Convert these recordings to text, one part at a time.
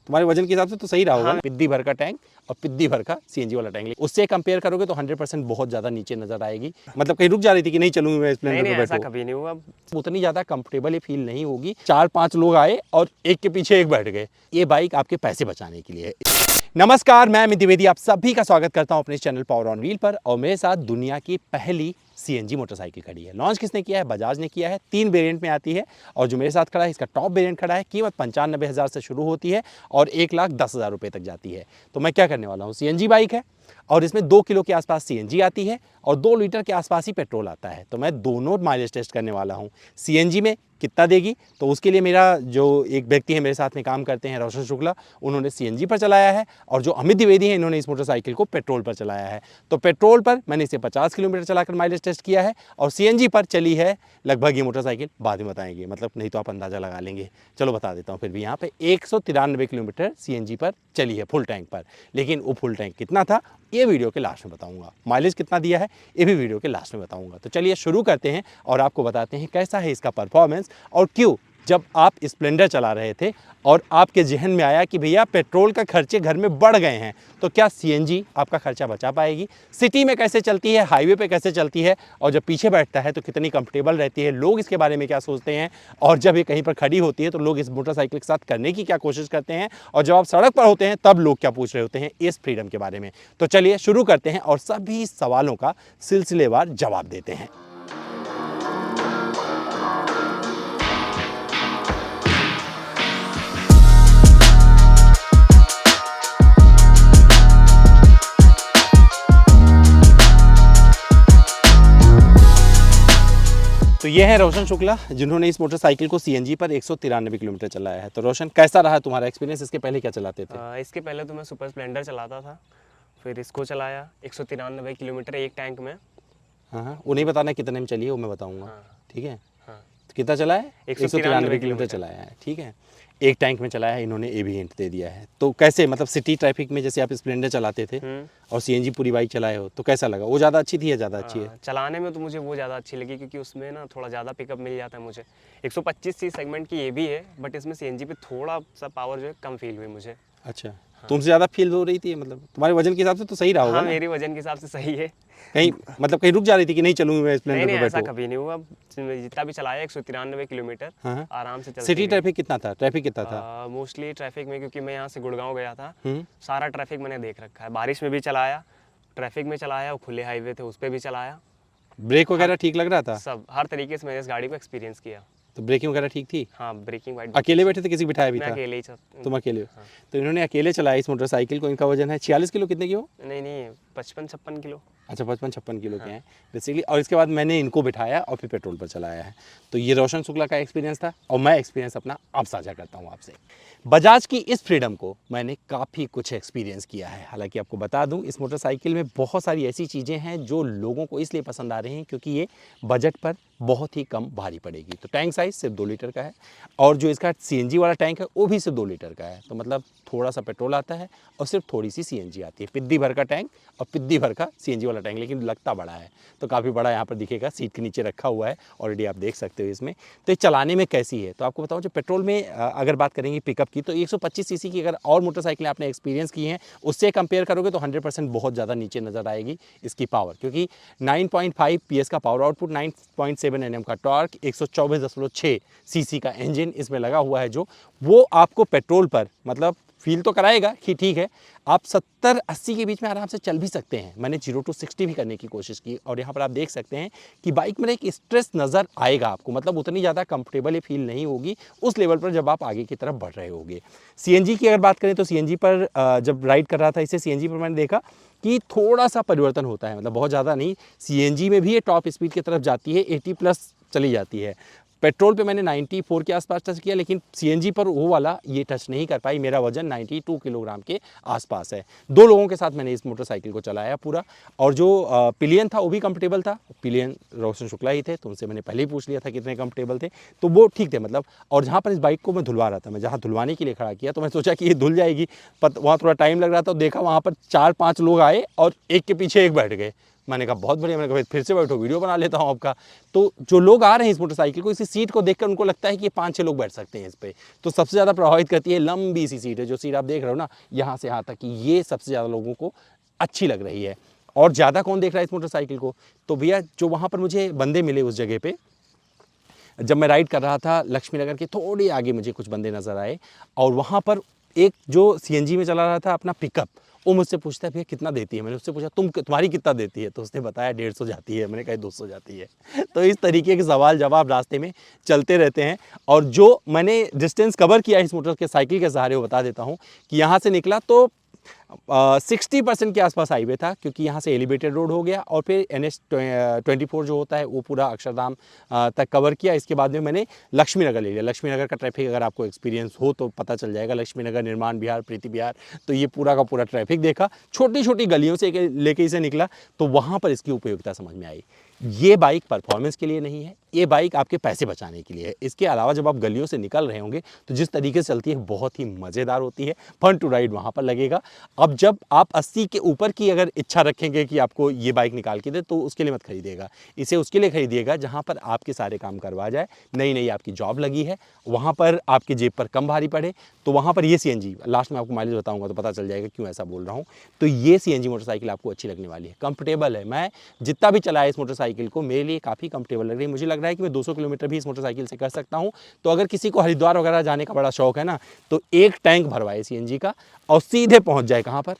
तुम्हारे वजन के हिसाब से तो सही रहा होगा। हाँ। पिद्दी भर का टैंक और पिद्दी भर का सीएनजी वाला टैंक, उससे कंपेयर करोगे तो 100% बहुत ज़्यादा नीचे नजर आएगी। मतलब कहीं रुक जा रही थी कि नहीं चलूंगी मैं स्प्लेंडर पे, ऐसा कभी नहीं हुआ। उतनी ज़्यादा कंफर्टेबल फील नहीं होगी। 4-5 लोग आए और एक के पीछे एक बैठ गए। ये बाइक आपके पैसे बचाने के लिए है। नमस्कार, मैं अमित द्विवेदी आप सभी का स्वागत करता हूं अपने चैनल पावर ऑन व्हील पर। और मेरे साथ दुनिया की पहली सीएनजी मोटरसाइकिल खड़ी है। लॉन्च किसने किया है? बजाज ने किया है। 3 वेरिएंट में आती है और जो मेरे साथ खड़ा है इसका टॉप वेरिएंट खड़ा है। कीमत 95,000 से शुरू होती है और 1,10,000 रुपये तक जाती है। तो मैं क्या करने वाला हूँ, सीएनजी बाइक है और इसमें 2 किलो के आसपास सीएनजी आती है और 2 लीटर के आसपास ही पेट्रोल आता है। तो मैं दोनों माइलेज टेस्ट करने वाला हूँ। सीएनजी में कितना देगी, तो उसके लिए मेरा जो एक व्यक्ति है मेरे साथ में काम करते हैं, रोशन शुक्ला, उन्होंने सीएनजी पर चलाया है और जो अमित द्विवेदी हैं इन्होंने इस मोटरसाइकिल को पेट्रोल पर चलाया है। तो पेट्रोल पर मैंने इसे 50 किलोमीटर चलाकर माइलेज टेस्ट किया है और सीएनजी पर चली है लगभग, ये मोटरसाइकिल बाद में बताएंगे, मतलब नहीं तो आप अंदाज़ा लगा लेंगे। चलो बता देता हूँ फिर भी। यहाँ पे 193 किलोमीटर सीएनजी पर चली है फुल टैंक पर, लेकिन वो फुल टैंक कितना था ये वीडियो के लास्ट में बताऊंगा। माइलेज कितना दिया है ये भी वीडियो के लास्ट में बताऊंगा। तो चलिए शुरू करते हैं और आपको बताते हैं कैसा है इसका परफॉर्मेंस और क्यों जब आप स्प्लेंडर चला रहे थे और आपके जहन में आया कि भैया पेट्रोल का खर्चे घर में बढ़ गए हैं, तो क्या सीएनजी आपका खर्चा बचा पाएगी। सिटी में कैसे चलती है, हाईवे पे कैसे चलती है और जब पीछे बैठता है तो कितनी कंफर्टेबल रहती है, लोग इसके बारे में क्या सोचते हैं और जब ये कहीं पर खड़ी होती है तो लोग इस मोटरसाइकिल के साथ करने की क्या कोशिश करते हैं और जब आप सड़क पर होते हैं तब लोग क्या पूछ रहे होते हैं इस फ्रीडम के बारे में। तो चलिए शुरू करते हैं और सभी सवालों का सिलसिलेवार जवाब देते हैं। तो ये है रोशन शुक्ला जिन्होंने इस मोटरसाइकिल को सीएनजी पर 193 किलोमीटर चलाया है। तो रोशन, कैसा रहा तुम्हारा एक्सपीरियंस? इसके पहले क्या चलाते थे? इसके पहले तो मैं सुपर स्प्लेंडर चलाता था, फिर इसको चलाया 193 किलोमीटर एक टैंक में। हाँ, वो नहीं बताना कितने में चली है, वो मैं बताऊंगा। हाँ। ठीक है। हाँ। तो कितना चलाया है? 193 किलोमीटर चलाया है। ठीक है, एक टैंक में चलाया है, इन्होंने ए भी हिंट दे दिया है। तो कैसे, मतलब सिटी ट्रैफिक में जैसे आप स्प्लेंडर चलाते थे और सीएनजी पूरी बाइक चलाए हो, तो कैसा लगा? वो ज़्यादा अच्छी थी या ज़्यादा अच्छी है? चलाने में तो मुझे वो ज़्यादा अच्छी लगी क्योंकि उसमें ना थोड़ा ज़्यादा पिकअप मिल जाता है मुझे। 125 सेगमेंट की ये भी है बट इसमें सीएनजी पे थोड़ा सा पावर जो है कम फील हुई मुझे। अच्छा। हाँ। तुमसे ज़्यादा फील हो रही थी, मतलब तुम्हारे वजन के हिसाब से तो सही रहा होगा। हाँ, मेरे वजन के हिसाब से सही है। कहीं मतलब कहीं रुक जा रही थी कि नहीं चलूंगी मैं स्प्लेंडर पे? ऐसा कभी नहीं हुआ। जितना भी चलाया 193 किलोमीटर आराम से चलती। सिटी ट्रैफिक कितना था? ट्रैफिक कितना था? मोस्टली ट्रैफिक में, क्योंकि मैं यहाँ से गुड़गांव गया था, सारा ट्रैफिक मैंने देख रखा है। बारिश में भी चलाया, ट्रैफिक में चलाया, खुले हाईवे थे उस पर भी चलाया। ब्रेक वगैरह ठीक लग रहा था? सब हर तरीके से मैंने इस गाड़ी को एक्सपीरियंस किया। तो ब्रेकिंग वगैरह ठीक थी? हाँ, ब्रेकिंग वाइड। अकेले बैठे थे, किसी बिठाया भी था? अकेले ही। तुम अकेले हो? हाँ। तो इन्होंने अकेले चलाया इस मोटरसाइकिल को। इनका वजन है 46 किलो। कितने की हो? नहीं 55-56 किलो। अच्छा, 55-56 किलो के हैं बेसिकली। और इसके बाद मैंने इनको बिठाया और फिर पेट्रोल पर चलाया है। तो ये रोशन शुक्ला का एक्सपीरियंस था और मैं एक्सपीरियंस अपना अब साझा करता हूँ आपसे। बजाज की इस फ्रीडम को मैंने काफ़ी कुछ एक्सपीरियंस किया है। हालांकि आपको बता दूं इस मोटरसाइकिल में बहुत सारी ऐसी चीज़ें हैं जो लोगों को इसलिए पसंद आ रही हैं क्योंकि ये बजट पर बहुत ही कम भारी पड़ेगी। तो टैंक साइज़ सिर्फ 2 लीटर का है और जो इसका सीएनजी वाला टैंक है वो भी सिर्फ 2 लीटर का है। तो मतलब थोड़ा सा पेट्रोल आता है और सिर्फ थोड़ी सी सीएनजी आती है। पिद्दी भर का टैंक और पिद्दी भर का सीएनजी वाला टैंक, लेकिन लगता बड़ा है। तो काफ़ी बड़ा यहाँ पर दिखेगा, सीट के नीचे रखा हुआ है, ऑलरेडी आप देख सकते हो इसमें। तो ये चलाने में कैसी है, तो आपको बताऊँ जो पेट्रोल में अगर बात करेंगे पिकअप की, तो 125 सीसी की अगर और मोटरसाइकिलें आपने एक्सपीरियंस की हैं उससे कंपेयर करोगे तो 100% बहुत ज़्यादा नीचे नज़र आएगी इसकी पावर, क्योंकि 9.5 PS का पावर आउटपुट, 9.7 Nm का टॉर्क, 124.6 सीसी का इंजन इसमें लगा हुआ है, जो वो आपको पेट्रोल पर मतलब फील तो कराएगा कि ठीक है आप 70-80 के बीच में आराम से चल भी सकते हैं। मैंने 0 to 60 भी करने की कोशिश की और यहाँ पर आप देख सकते हैं कि बाइक में एक स्ट्रेस नज़र आएगा आपको, मतलब उतनी ज़्यादा कंफर्टेबल ये फील नहीं होगी उस लेवल पर जब आप आगे की तरफ बढ़ रहे होंगे। सीएनजी की अगर बात करें तो सीएनजी पर जब राइड कर रहा था इसे, सीएनजी पर मैंने देखा कि थोड़ा सा परिवर्तन होता है, मतलब बहुत ज़्यादा नहीं। सीएनजी में भी ये टॉप स्पीड की तरफ जाती है, 80+ चली जाती है। पेट्रोल पे मैंने 94 के आसपास टच किया, लेकिन सीएनजी पर वो वाला ये टच नहीं कर पाई। मेरा वजन 92 किलोग्राम के आसपास है। 2 लोगों के साथ मैंने इस मोटरसाइकिल को चलाया पूरा, और जो पिलियन था वो भी कंफर्टेबल था। पिलियन रोशन शुक्ला ही थे, तो उनसे मैंने पहले ही पूछ लिया था कितने कंफर्टेबल थे, तो वो ठीक थे मतलब। और जहाँ पर इस बाइक को मैं धुलवा रहा था, मैं जहाँ धुलवाने के लिए खड़ा किया तो मैं सोचा कि ये धुल जाएगी, वहाँ थोड़ा टाइम लग रहा था, देखा वहाँ पर 4-5 लोग आए और एक के पीछे एक बैठ गए। मैंने कहा बहुत बढ़िया। मैंने कहा फिर से बैठो, वीडियो बना लेता हूँ आपका। तो जो लोग आ रहे हैं इस मोटरसाइकिल को, इसी सीट को देखकर उनको लगता है कि ये 5-6 लोग बैठ सकते हैं इस पर। तो सबसे ज़्यादा प्रभावित करती है लंबी सी सीट है, जो सीट आप देख रहे हो ना यहाँ से यहाँ तक, कि ये सबसे ज़्यादा लोगों को अच्छी लग रही है। और ज़्यादा कौन देख रहा है इस मोटरसाइकिल को? तो भैया जो वहाँ पर मुझे बंदे मिले उस जगह पे, जब मैं राइड कर रहा था लक्ष्मी नगर के थोड़ी आगे मुझे कुछ बंदे नज़र आए, और वहाँ पर एक जो सीएनजी में चला रहा था अपना पिकअप, वो मुझसे पूछता है भैया कितना देती है। मैंने उससे पूछा तुम्हारी कितना देती है? तो उसने बताया 150 जाती है। मैंने कहा 200 जाती है। तो इस तरीके के सवाल जवाब रास्ते में चलते रहते हैं। और जो मैंने डिस्टेंस कवर किया इस मोटर के साइकिल के सहारे, वो बता देता हूँ कि यहाँ से निकला तो 60% के आसपास हाईवे था, क्योंकि यहाँ से एलिवेटेड रोड हो गया, और फिर NH24 जो होता है वो पूरा अक्षरधाम तक कवर किया। इसके बाद में मैंने लक्ष्मी नगर ले लिया। लक्ष्मी नगर का ट्रैफिक अगर आपको एक्सपीरियंस हो तो पता चल जाएगा। लक्ष्मी नगर, निर्माण विहार, प्रीति विहार, तो ये पूरा का पूरा ट्रैफिक देखा। छोटी छोटी गलियों से लेके इसे निकला, तो वहाँ पर इसकी उपयोगिता समझ में आई। ये बाइक परफॉर्मेंस के लिए नहीं है, ये बाइक आपके पैसे बचाने के लिए है। इसके अलावा जब आप गलियों से निकल रहे होंगे तो जिस तरीके से चलती है बहुत ही मज़ेदार होती है। फन टू राइड वहाँ पर लगेगा। अब जब आप 80 के ऊपर की अगर इच्छा रखेंगे कि आपको ये बाइक निकाल के दे, तो उसके लिए मत खरीदिएगा। इसे उसके लिए खरीदिएगा जहाँ पर आपके सारे काम करवा जाए। नई नई आपकी जॉब लगी है, वहाँ पर आपकी जेब पर कम भारी पड़े, तो वहाँ पर ये CNG, लास्ट में आपको माइलेज बताऊँगा तो पता चल जाएगा क्यों ऐसा बोल रहा हूँ। तो ये CNG मोटरसाइकिल आपको अच्छी लगने वाली है। कंफर्टेबल है। मैं जितना भी चलाया इस मोटरसाइकिल को, मेरे लिए काफ़ी कंफर्टेबल लग रही है। मुझे लग रहा है कि मैं 200 किलोमीटर भी इस मोटरसाइकिल से कर सकता हूँ। तो अगर किसी को हरिद्वार वगैरह जाने का बड़ा शौक है ना, तो एक टैंक भरवाए CNG का और सीधे पहुँच जाए कहाँ पर?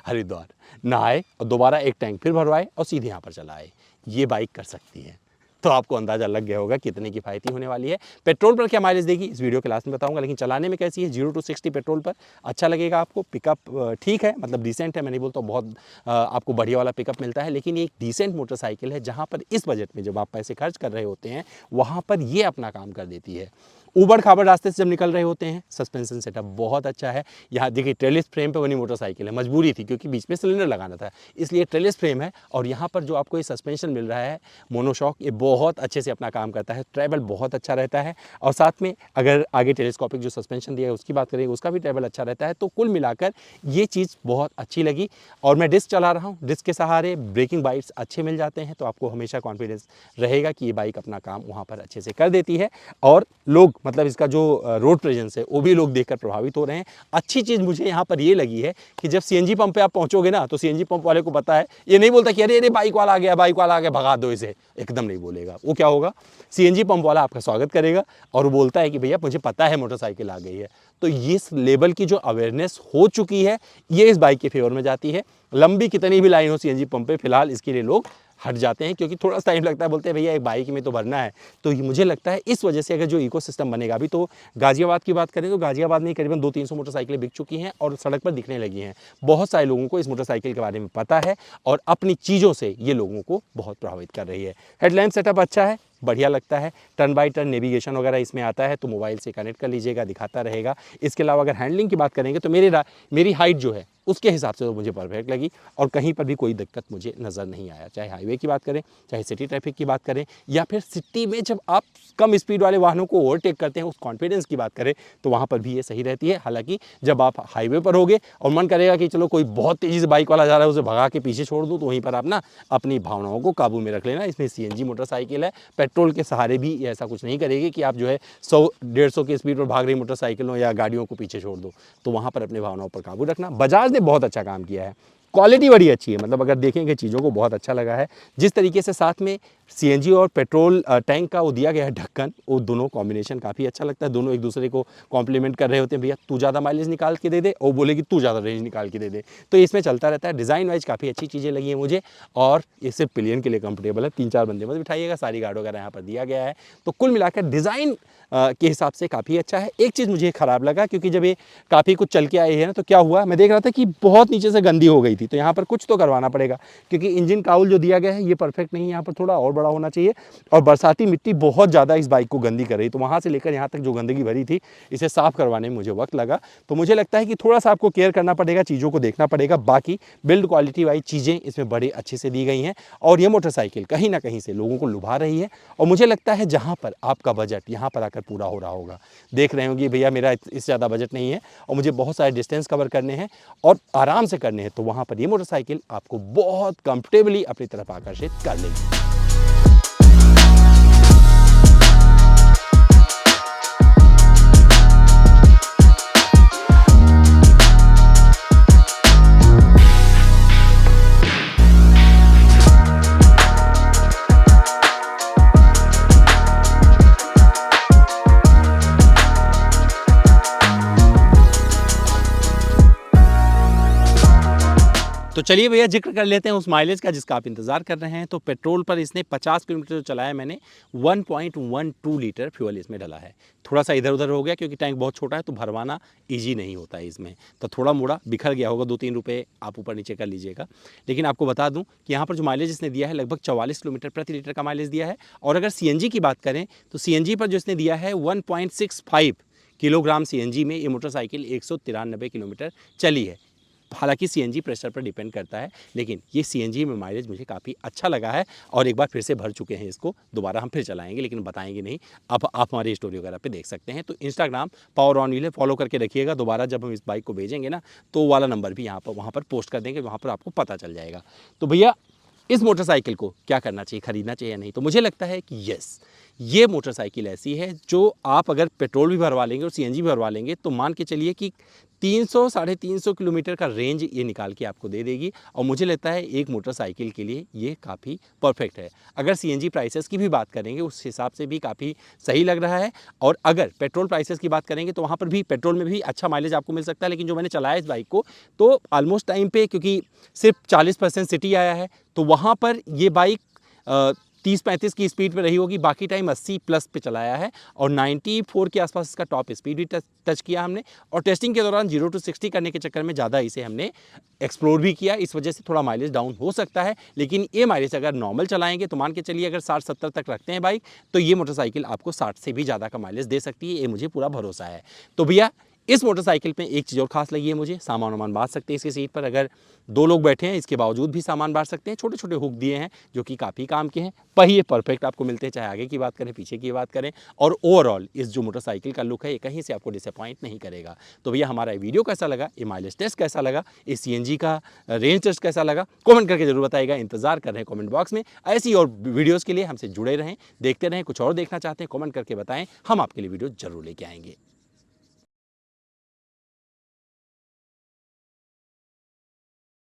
हरिद्वार। नहाए और दोबारा एक टैंक फिर भरवाए और सीधे यहाँ पर चलाए। ये बाइक कर सकती है। तो आपको अंदाज़ा लग गया होगा कितने किफ़ायती होने वाली है। पेट्रोल पर क्या माइलेज देगी इस वीडियो के लास्ट में बताऊंगा, लेकिन चलाने में कैसी है 0 to 60 पेट्रोल पर अच्छा लगेगा आपको। पिकअप ठीक है, मतलब डिसेंट है। मैं नहीं बोलता बहुत आपको बढ़िया वाला पिकअप मिलता है, लेकिन ये एक डिसेंट मोटरसाइकिल है जहाँ पर इस बजट में जब आप पैसे खर्च कर रहे होते हैं, वहाँ पर ये अपना काम कर देती है। ऊबड़ खाबड़ रास्ते से जब निकल रहे होते हैं, सस्पेंशन सेटअप बहुत अच्छा है। यहाँ देखिए ट्रेलिस फ्रेम पे बनी मोटरसाइकिल है, मजबूरी थी क्योंकि बीच में सिलेंडर लगाना था, इसलिए ट्रेलिस फ्रेम है। और यहाँ पर जो आपको ये सस्पेंशन मिल रहा है मोनोशॉक, ये बहुत अच्छे से अपना काम करता है। ट्रैवल बहुत अच्छा रहता है। और साथ में अगर आगे टेलीस्कोपिक जो सस्पेंशन दिया है उसकी बात करें, उसका भी ट्रैवल अच्छा रहता है। तो कुल मिलाकर ये चीज़ बहुत अच्छी लगी। और मैं डिस्क चला रहा हूँ, डिस्क के सहारे ब्रेकिंग बाइट्स अच्छे मिल जाते हैं, तो आपको हमेशा कॉन्फिडेंस रहेगा कि ये बाइक अपना काम वहाँ पर अच्छे से कर देती है। और लोग, मतलब इसका जो रोड प्रेजेंस है वो भी लोग देखकर प्रभावित हो रहे हैं। अच्छी चीज़ मुझे यहाँ पर ये लगी है कि जब CNG पंप पे आप पहुँचोगे ना, तो CNG पंप वाले को पता है, ये नहीं बोलता कि अरे अरे बाइक वाला आ गया, बाइक वाला आ गया, भगा दो इसे, एकदम नहीं बोलेगा। वो क्या होगा, CNG पंप वाला आपका स्वागत करेगा और वो बोलता है कि भैया मुझे पता है मोटरसाइकिल आ गई है। तो इस लेवल की जो अवेयरनेस हो चुकी है, ये इस बाइक के फेवर में जाती है। लंबी कितनी भी लाइन हो CNG पंप पे, फिलहाल इसके लिए लोग हट जाते हैं क्योंकि थोड़ा सा टाइम लगता है। बोलते हैं भैया एक बाइक में तो भरना है। तो मुझे लगता है इस वजह से अगर जो इकोसिस्टम बनेगा, अभी तो गाजियाबाद की बात करें तो गाजियाबाद में करीबन 200-300 मोटरसाइकिलें बिक चुकी हैं और सड़क पर दिखने लगी हैं। बहुत सारे लोगों को इस मोटरसाइकिल के बारे में पता है और अपनी चीज़ों से ये लोगों को बहुत प्रभावित कर रही है। हेडलैम्प सेटअप अच्छा है, बढ़िया लगता है। टर्न बाय टर्न नेविगेशन वगैरह इसमें आता है, तो मोबाइल से कनेक्ट कर लीजिएगा, दिखाता रहेगा। इसके अलावा अगर हैंडलिंग की बात करेंगे तो मेरी हाइट जो है उसके हिसाब से तो मुझे परफेक्ट लगी और कहीं पर भी कोई दिक्कत मुझे नज़र नहीं आया। चाहे हाईवे की बात करें, चाहे सिटी ट्रैफिक की बात करें, या फिर सिटी में जब आप कम स्पीड वाले वाहनों को ओवरटेक करते हैं, उस कॉन्फिडेंस की बात करें, तो वहाँ पर भी ये सही रहती है। हालांकि जब आप हाईवे पर होगे और मन करेगा कि चलो कोई बहुत तेज़ी से बाइक वाला जा रहा है, उसे भगा के पीछे छोड़ दूँ, तो वहीं पर आप ना अपनी भावनाओं को काबू में रख लेना। इसमें CNG मोटरसाइकिल है, पेट्रोल के सहारे भी ये ऐसा कुछ नहीं करेगी कि आप जो है 100-150 की स्पीड पर भाग रही मोटरसाइकिलों या गाड़ियों को पीछे छोड़ दो। तो वहाँ पर अपने भावनाओं पर काबू रखना। बजाज ने बहुत अच्छा काम किया है, क्वालिटी बड़ी अच्छी है। मतलब अगर देखेंगे चीज़ों को बहुत अच्छा लगा है। जिस तरीके से साथ में CNG और पेट्रोल टैंक का वो दिया गया है ढक्कन, वो दोनों कॉम्बिनेशन काफ़ी अच्छा लगता है। दोनों एक दूसरे को कॉम्प्लीमेंट कर रहे होते हैं। भैया तू ज़्यादा माइलेज निकाल के दे दे, और बोले कि तू ज़्यादा रेंज निकाल के दे दे। तो इसमें चलता रहता है। डिज़ाइन वाइज काफ़ी अच्छी चीज़ें लगी हैं मुझे, और ये सिर्फ पिलियन के लिए कंफर्टेबल है। 3-4 बंदे मत बिठाइएगा, सारी गार्ड वगैरह यहाँ पर दिया गया है। तो कुल मिलाकर डिज़ाइन के हिसाब से काफ़ी अच्छा है। एक चीज़ मुझे ख़राब लगा, क्योंकि जब ये काफ़ी कुछ चल के आई है ना, तो क्या हुआ, मैं देख रहा था कि बहुत नीचे से गंदी हो गई थी। तो यहाँ पर कुछ तो करवाना पड़ेगा, क्योंकि इंजन काउल जो दिया गया है ये परफेक्ट नहीं है। यहाँ पर थोड़ा और बड़ा होना चाहिए। और बरसाती मिट्टी बहुत ज़्यादा इस बाइक को गंदी कर रही, तो वहाँ से लेकर यहाँ तक जो गंदगी भरी थी इसे साफ़ करवाने में मुझे वक्त लगा। तो मुझे लगता है कि थोड़ा सा आपको केयर करना पड़ेगा, चीज़ों को देखना पड़ेगा। बाकी बिल्ड क्वालिटी वाइज चीज़ें इसमें बड़े अच्छे से दी गई हैं और ये मोटरसाइकिल कहीं ना कहीं से लोगों को लुभा रही है। और मुझे लगता है जहाँ पर आपका बजट यहाँ पर आकर पूरा हो रहा होगा, देख रहे होंगे भैया मेरा इससे ज़्यादा बजट नहीं है और मुझे बहुत सारे डिस्टेंस कवर करने हैं और आराम से करने हैं, तो वहाँ पर ये मोटरसाइकिल आपको बहुत कंफर्टेबली अपनी तरफ आकर्षित कर लेगी। तो चलिए भैया जिक्र कर लेते हैं उस माइलेज का जिसका आप इंतज़ार कर रहे हैं। तो पेट्रोल पर इसने 50 किलोमीटर जो चलाया मैंने, 1.12 लीटर फ्यूल इसमें डला है। थोड़ा सा इधर उधर हो गया क्योंकि टैंक बहुत छोटा है, तो भरवाना इजी नहीं होता है इसमें, तो थोड़ा मोड़ा बिखर गया होगा, 2-3 रुपये आप ऊपर नीचे कर लीजिएगा। लेकिन आपको बता दूं कि यहाँ पर जो माइलेज इसने दिया है लगभग 44 किलोमीटर प्रति लीटर का माइलेज दिया है। और अगर CNG की बात करें तो CNG पर जो इसने दिया है 1.65 किलोग्राम CNG में ये मोटरसाइकिल 193 किलोमीटर चली है। हालांकि CNG प्रेशर पर डिपेंड करता है, लेकिन ये CNG में माइलेज मुझे काफ़ी अच्छा लगा है। और एक बार फिर से भर चुके हैं इसको, दोबारा हम फिर चलाएंगे लेकिन बताएंगे नहीं। अब आप हमारी स्टोरी वगैरह पे देख सकते हैं। तो इंस्टाग्राम पावर ऑन व्हील है, फॉलो करके रखिएगा। दोबारा जब हम इस बाइक को भेजेंगे ना तो वो वाला नंबर भी यहाँ पर वहाँ पर पोस्ट कर देंगे, वहाँ पर आपको पता चल जाएगा। तो भैया इस मोटरसाइकिल को क्या करना चाहिए, ख़रीदना चाहिए या नहीं? तो मुझे लगता है कि यस, ये मोटरसाइकिल ऐसी है जो आप अगर पेट्रोल भी भरवा लेंगे और CNG भी भरवा लेंगे तो मान के चलिए कि 300-350 किलोमीटर का रेंज ये निकाल के आपको दे देगी। और मुझे लगता है एक मोटरसाइकिल के लिए ये काफ़ी परफेक्ट है। अगर CNG प्राइसेस की भी बात करेंगे उस हिसाब से भी काफ़ी सही लग रहा है। और अगर पेट्रोल प्राइसेस की बात करेंगे तो वहाँ पर भी पेट्रोल में भी अच्छा माइलेज आपको मिल सकता है। लेकिन जो मैंने चलाया इस बाइक को तो ऑलमोस्ट टाइम पे, क्योंकि सिर्फ 40% सिटी आया है, तो वहाँ पर ये बाइक 30-35 की स्पीड पे रही होगी, बाकी टाइम 80 प्लस पे चलाया है। और 94 के आसपास इसका टॉप स्पीड भी टच किया हमने। और टेस्टिंग के दौरान 0 to 60 करने के चक्कर में ज़्यादा इसे हमने एक्सप्लोर भी किया, इस वजह से थोड़ा माइलेज डाउन हो सकता है। लेकिन ये माइलेज अगर नॉर्मल चलाएंगे तो मान के चलिए अगर 60-70 तक रखते हैं बाइक, तो ये मोटरसाइकिल आपको 60 से भी ज़्यादा का माइलेज दे सकती है, ये मुझे पूरा भरोसा है। तो भैया इस मोटरसाइकिल पे एक चीज़ और खास लगी है मुझे, सामान वामान बांध सकते हैं इसकी सीट पर। अगर 2 लोग बैठे हैं इसके बावजूद भी सामान बांध सकते हैं। छोटे छोटे हुक दिए हैं जो कि काफ़ी काम के हैं। पहिए परफेक्ट आपको मिलते हैं, चाहे आगे की बात करें पीछे की बात करें। और ओवरऑल इस जो मोटरसाइकिल का लुक है ये कहीं से आपको डिसअपॉइंट नहीं करेगा। तो भैया हमारा वीडियो कैसा लगा, ये माइलेज टेस्ट कैसा लगा, इस CNG का रेंज टेस्ट कैसा लगा, कमेंट करके जरूर बताइएगा। इंतजार कर रहे हैं कमेंट बॉक्स में। ऐसी और वीडियोज़ के लिए हमसे जुड़े रहें, देखते रहें। कुछ और देखना चाहते हैं कमेंट करके बताएं, हम आपके लिए वीडियो जरूर लेके आएंगे।